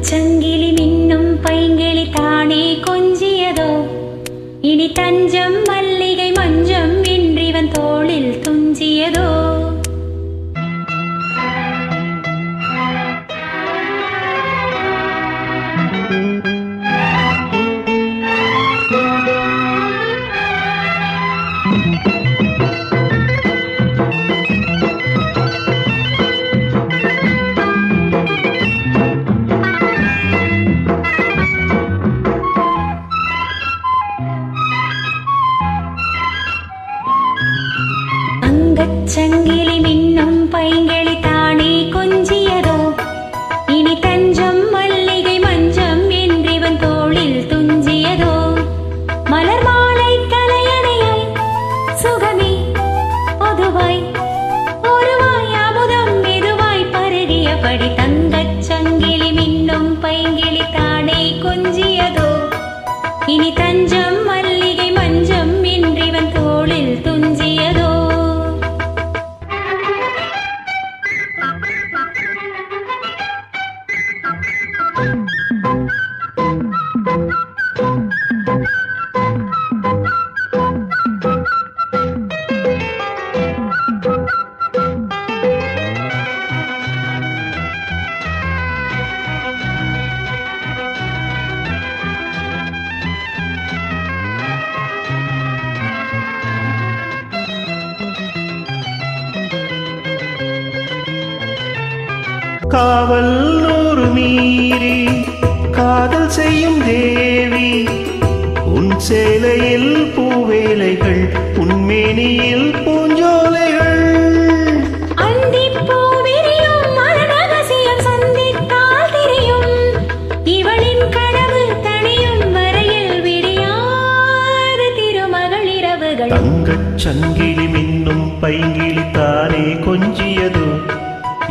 தங்கச்சங்கிலி மின்னும் பைங்கிளி தானே கொஞ்சியதோ இனி தஞ்சம் மல்லிகை மஞ்சம் இன்றிவன் தோளில் துஞ்சியதோ தங்கச்சங்கிலி மின்னும் பைங்கிளி தானே கொஞ்சியதோ இனி தஞ்சம் மல்லிகை மஞ்சம் என்றிவன் தோளில் துஞ்சியதோ மலர் மாலை தலையணையாய் சுகமே பொதுவாய் ஒருவாய் அமுதம் மெதுவாய் பருகியபடி தங்கச்சங்கிலி மின்னும் பைங்கிளி தானே கொஞ்சியதோ இனி தஞ்சம் மல்லிகை மஞ்சம் என்றிவன் தோளில் துஞ்சியதோ காவல் நூறு மீறி காதல் செய்யும் தேவி உன் சேலையில் பூவேலைகள் உன்மேனியில் பூஞ்சோலைகள் இவளின் கனவு தனியும் வரையில் விடியாது திருமகள் இரவுகள் தங்கச்சங்கிலி மின்னும் பைங்கிளி தானே கொஞ்சியதோ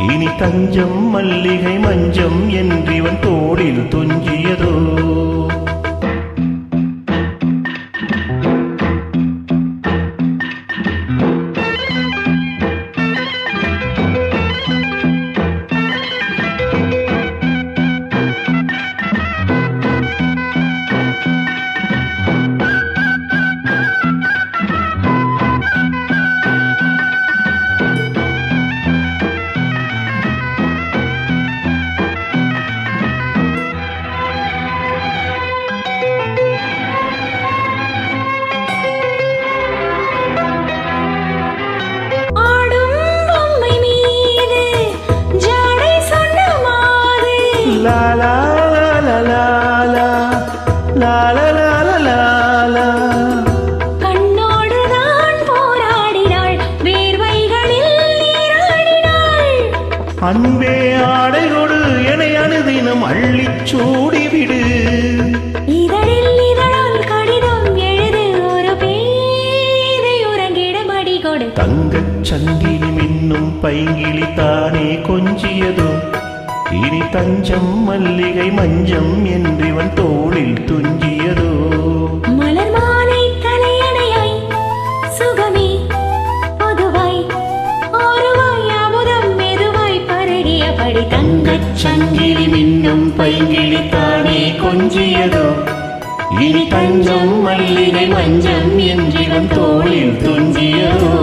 இனி தஞ்சம் மல்லிகை மஞ்சம் என்றிவன் தோளில் துஞ்சியதோ la la la la la la la la la la la கண்ணோடு நான் போராடினாள் வேர்வைகளில் நீராடினாள் அன்பே ஆடையோடு என்னை அனுதினம் அள்ளிச் சூடிவிடு இதழில் இதழால் கடிதம் எழுது ஒரு பேதை உறங்கிடும் அடி கொடு தங்கச்சங்கிலி மின்னும் பைங்கிளி தானே கொஞ்சியதோ இனி தஞ்சம் மல்லிகை மஞ்சம் என்றிவன் தோளில் துஞ்சியதோ மலர் மாலை தலையணையாய் சுகமே பொதுவாய் ஒருவாய் அமுதம் மெதுவாய் பருகியபடி தங்கச்சங்கிலி மின்னும் பைங்கிளி தானே கொஞ்சியதோ இனி தஞ்சம் மல்லிகை மஞ்சம் என்றிவன் தோளில் துஞ்சியதோ